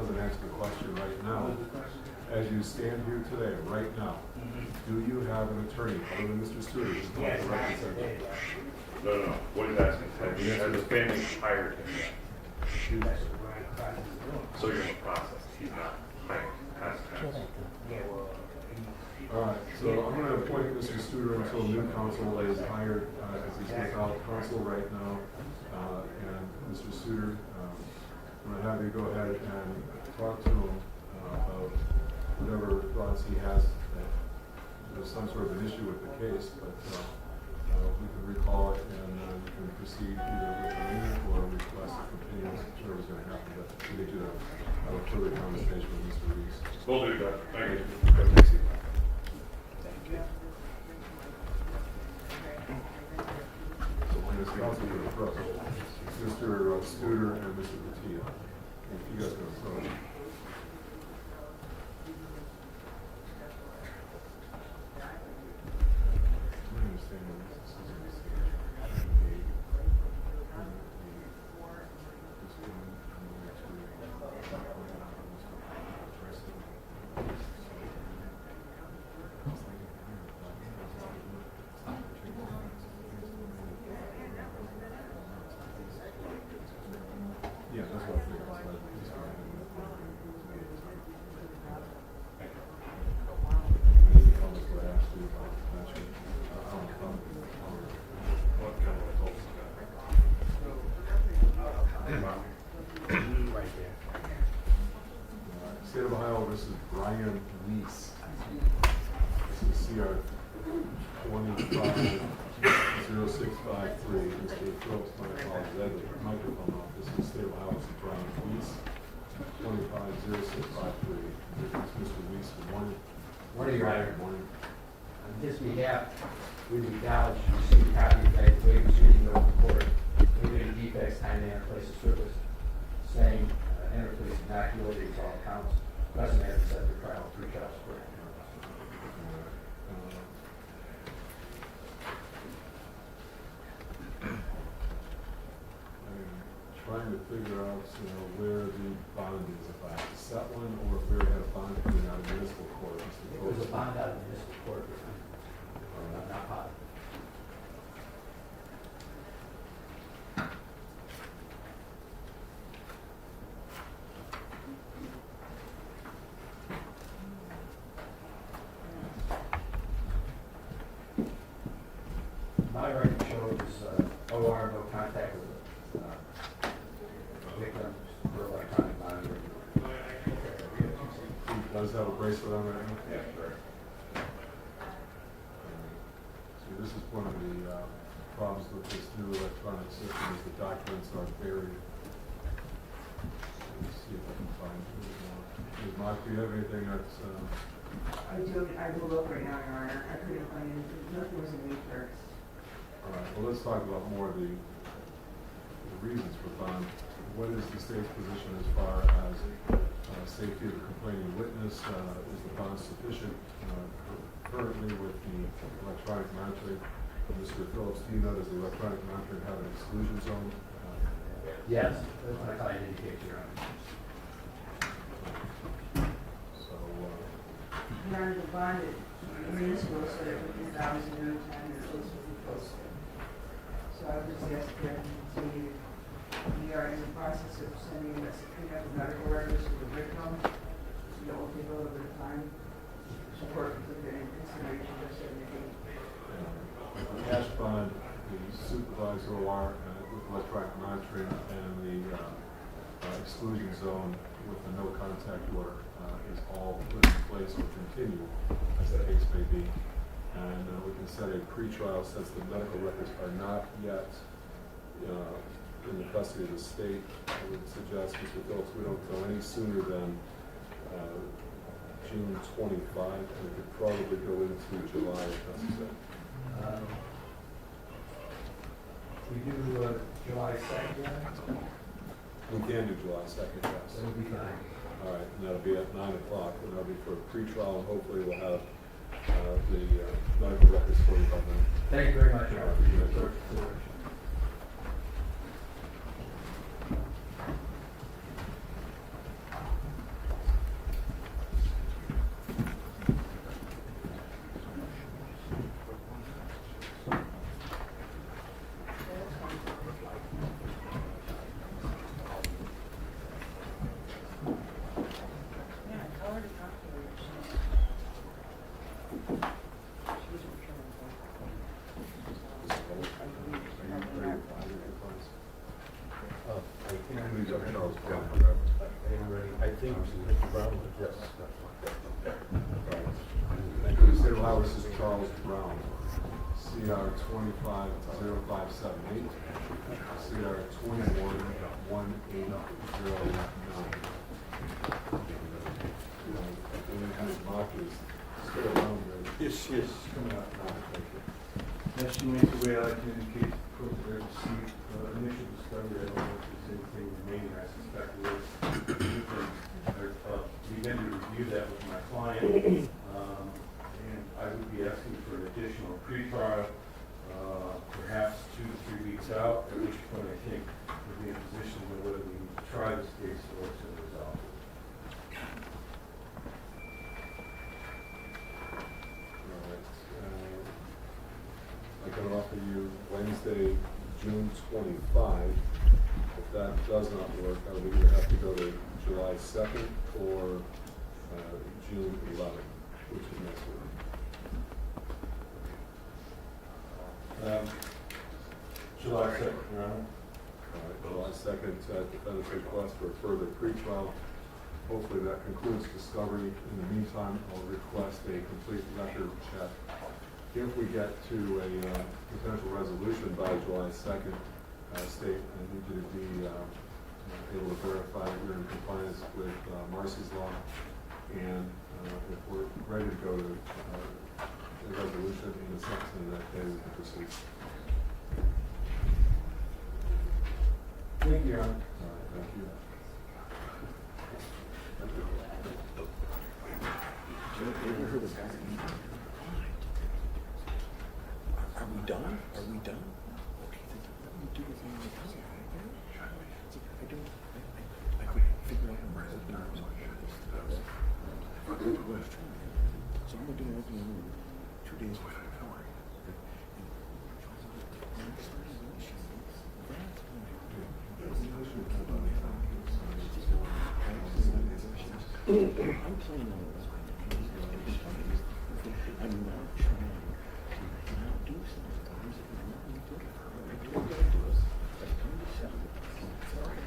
doesn't answer the question right now. As you stand here today, right now, do you have an attorney other than Mr. Stewart who's going Yes, to represent you? No. What he's asking is, has the family hired him yet? So you're in the process. He's not hired. Has counsel. All right, so I'm going to appoint Mr. Stewart until new counsel is hired, as he's without counsel right now. And Mr. Stewart, I'm going to have you go ahead and talk to him about whatever thoughts he has that there's some sort of an issue with the case, but we can recall it and we can proceed either with the lien or request a continuance, whatever's going to happen. But we need to have a further conversation with Mr. Reese. Will do, Judge. Thank you. Thank you. So when this council will approach, Mr. Studer and Mr. Pettia, if you guys can approach. My understanding is this is a mistake. Yeah, that's what I figured. That's what I just State of Ohio versus Brian Lease. This is CR 250653. Mr. Phillips, my apologies. I had the microphone off. This is State of Ohio versus Brian Lease. 250653. This is Mr. Lease. Good morning. Morning, Your Honor. Good morning. On his behalf, we acknowledge you received a copy of the waiver screening of the court, including defects, time and place of service, saying, enter please not guilty to all counts, doesn't have to set the trial through trial support. I'm trying to figure out, where the bond is, if I have to set one, or if we already had a bond coming out of municipal court. It was a bond out of the municipal court, not pot. My record shows OR, no contact with victim for electronic monitoring. He does have a bracelet on right now? Yeah, sure. See, this is one of the problems with this new electronic system is the documents are buried. Let's see if I can find it. Mark, do you have anything that's, I will look right now, Your Honor. I couldn't find anything. Nothing was in the first. all right, well, let's talk about more of the reasons for bond. What is the state's position as far as safety of the complaining witness? Is the bond sufficient currently with the electronic monitoring? Mr. Phillips, do you know, does the electronic monitoring have an exclusion zone? Yes, that's what I thought you indicated, Your Honor. So, Your Honor, the bond at municipal said it would be 1,000 every time it was posted. So I would just ask that we are in the process of sending a subpoena of medical records to the victim. So that will take a little bit of time. Support with the consideration of 78. cash bond, the supervised OR with electronic monitoring, and the exclusion zone with the no contact order is all put in place or continue, as the case may be. And we can set a pretrial since the medical records are not yet in the custody of the state. I would suggest, Mr. Phillips, we don't go any sooner than June 25, and we could probably go into July if necessary. We do July 2nd, We can do July 2nd, yes. that'll be fine. All right, and that'll be at 9 o'clock, and that'll be for a pretrial, and hopefully we'll have the medical records for you by then. Thank you very much, Your Honor, for your consideration. think Mr. Brown was, yes. Thank you. State of Ohio versus Charles Brown. CR 250578. CR 211809. Any kind of markers still around there? Yes, yes. Coming up now. Thank you. Next, you make the way I'd like to indicate appropriate receipt, initial discovery, I don't know if there's anything remaining, I suspect there is. Begin to review that with my client, and I would be asking for an additional pretrial, perhaps 2 to 3 weeks out, at which point I think we'll be in a position to know whether we need to try this case or to resolve it. All right. I can offer you Wednesday, June 25. If that does not work, I would either have to go to July 2nd or June 11th, which is next week. July 2nd, Your Honor. All right, July 2nd, defendant's request for a further pretrial. Hopefully that concludes discovery. In the meantime, I'll request a complete record check. If we get to a potential resolution by July 2nd, State, I need you to be able to verify that you're in compliance with Marcy's law. And if we're ready to go to a resolution in the sentencing in that day, we can proceed. Thank you, Your Honor. All right, thank you. Are we done? Are we done? Okay, then let me do this on my cousin. I don't. I could figure out my open arms on this. So I'm gonna do an open room 2 days before. I'm planning on it. I'm not trying to not do something that I'm not going to do. I told you to do it. I come to settle it. Sorry.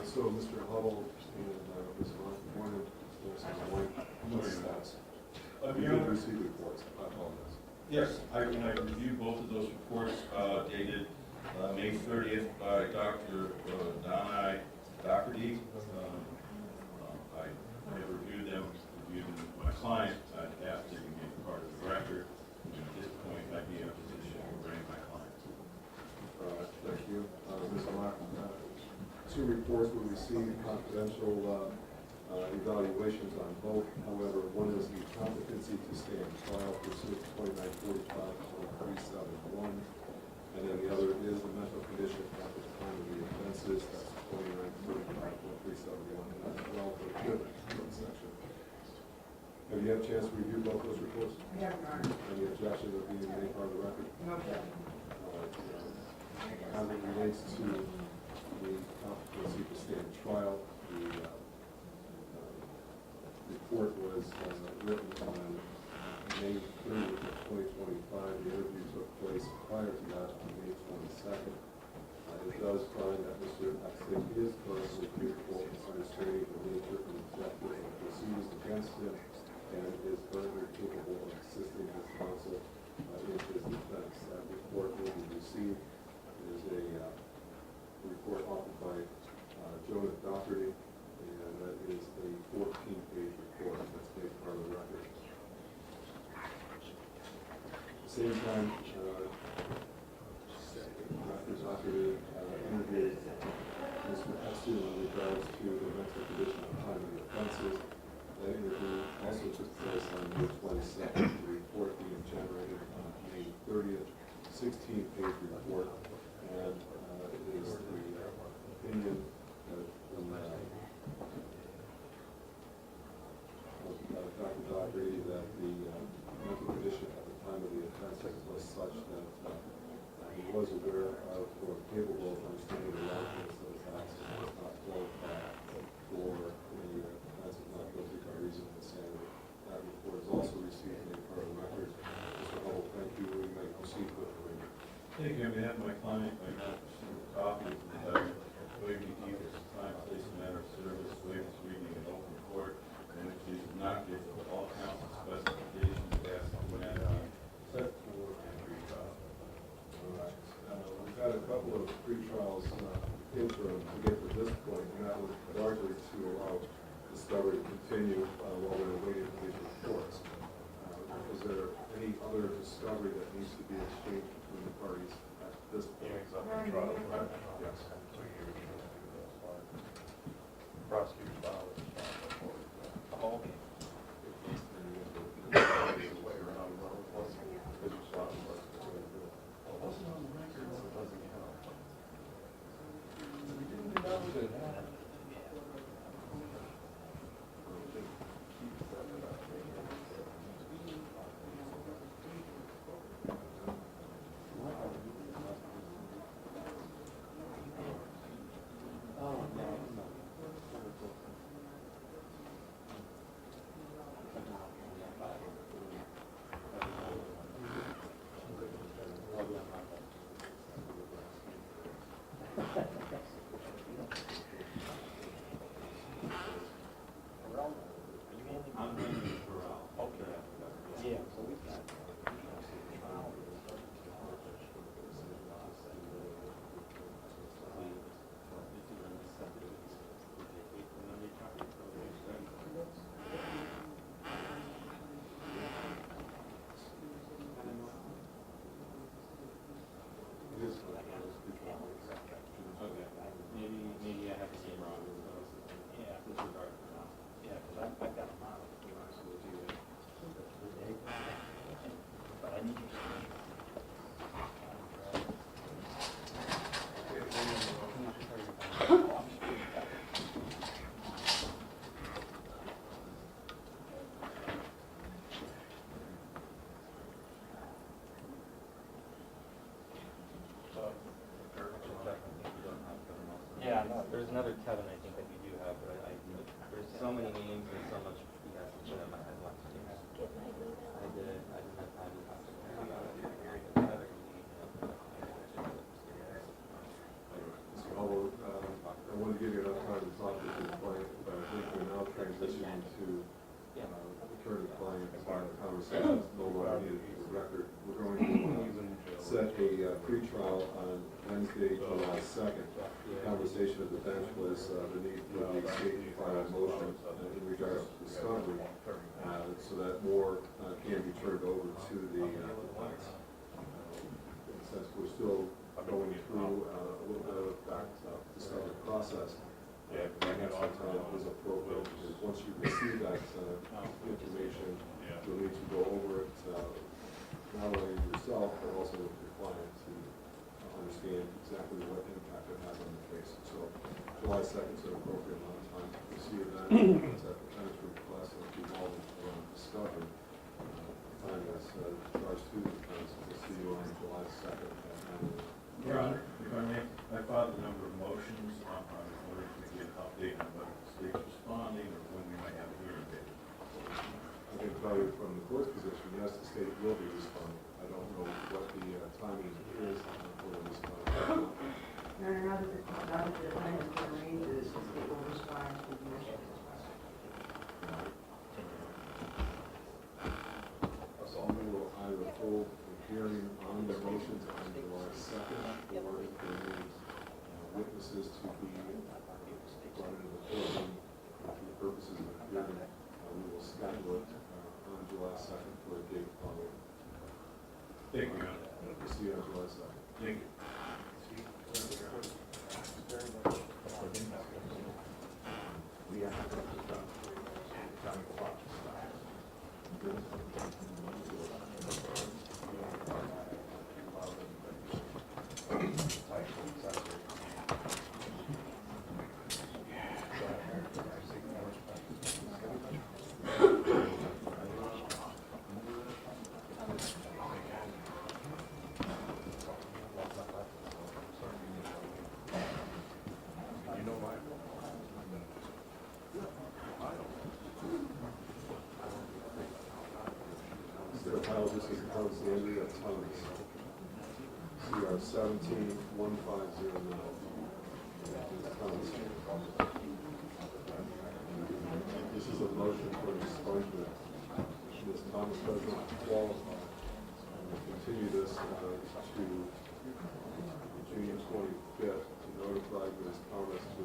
so Mr. Hubble and Ms. Moore, what's the status? You Your did Honor, receive reports, I apologize. yes, I reviewed both of those reports dated May 30th by Dr. Donna Doherty. I have reviewed them, reviewed them with my client. I'd asked to be made part of the record. And at this point, I'd be in a position to bring my client. Thank you. Ms. Moore, two reports were received, confidential evaluations on both. However, one is the competency to stand trial pursuant to 2945.371, and then the other is the mental condition at the time of the offenses, that's 2945.371, and that's well for the equivalent section. Have you had a chance to review both those reports? I have not. Any objections of being made part of the record? No objection. As it relates to the competency to stand trial, the report was written on May 30th of 2025. The interview took place prior to that on May 22nd. It does find that Mr. Exton is currently capable of understanding the nature and objective of proceedings against him and is currently capable of assisting his counsel in his defense. That report will be received. It is a report authored by Jonah Doherty, and that is a 14-page report that's made part of the record. At the same time, Dr. Doherty interviewed Mr. Exton in regards to the mental condition at the time of the offenses. That interview also took place on May 22nd. The report being generated on May 30th, 16-page report, and it is the opinion from Dr. Doherty that the mental condition at the time of the offenses was such that he was aware of or capable of understanding the relevance of his acts and was not qualified for any offense of not guilty by reason of insanity. That report is also received in part of the record. Mr. Hubble, thank you. We may proceed with the reading. Thank you. On behalf of my client, I have a copy of the letter. Waive the deepest time, place, and manner of service, waive this reading in open court, and which is not give to all counsel specifications as to when set forth and retrial. All right. We've had a couple of pre-trials interim to get to this point, and that was largely to allow discovery to continue while we're waiting for these reports. Is there any other discovery that needs to be exchanged between the parties at this point? Hearings up in trial, right? Yes. Prosecutor's file is All. Maybe I have the same wrong. Yeah, disregard for now. Yeah, because I've got a model if you want us to do it. But I need your signature. Yeah, no, there's another Kevin I think that we do have, but there's so many names and so much he has to put in my head last year. I didn't have time to talk to him about it. Mr. Hubble, wanted to give you enough time to talk with your client, but I think we're now transitioning to attorney-client conversations no longer needed for the record. We're going to set a pretrial on Wednesday, July 2nd. The conversation at the bench was the need for the state to file a motion in regards to discovery, so that more can be turned over to the defense. Since we're still going through a little bit of that discovery process, perhaps the time is appropriate, because once you receive that information, you'll need to go over it, not only yourself, but also with your client to understand exactly what impact it has on the case. So July 2nd is an appropriate amount of time to receive that. It's at the defense request and involving around discovery. Time is charged to the defense. We'll see you on July 2nd at 9 a.m. Your Honor, if I may, I filed a number of motions on order to get an update on whether the state's responding or when we might have a hearing date. I can tell you from the court's position, yes, the state will be responding. I don't know what the timing is for the response. No, now that the plan has been arranged, the state will respond to the issue. So we will either hold a hearing on the motions on July 2nd, or if there needs witnesses to be brought into the courtroom for the purposes of the hearing, we will schedule it on July 2nd for a date following. Thank you, Your Honor. We'll see you on July 2nd. Thank you. This is Alexandria Thomas. CR 171509. This is a motion for expungement. Ms. Thomas doesn't qualify. We'll continue this to June 25th to notify Ms. Thomas to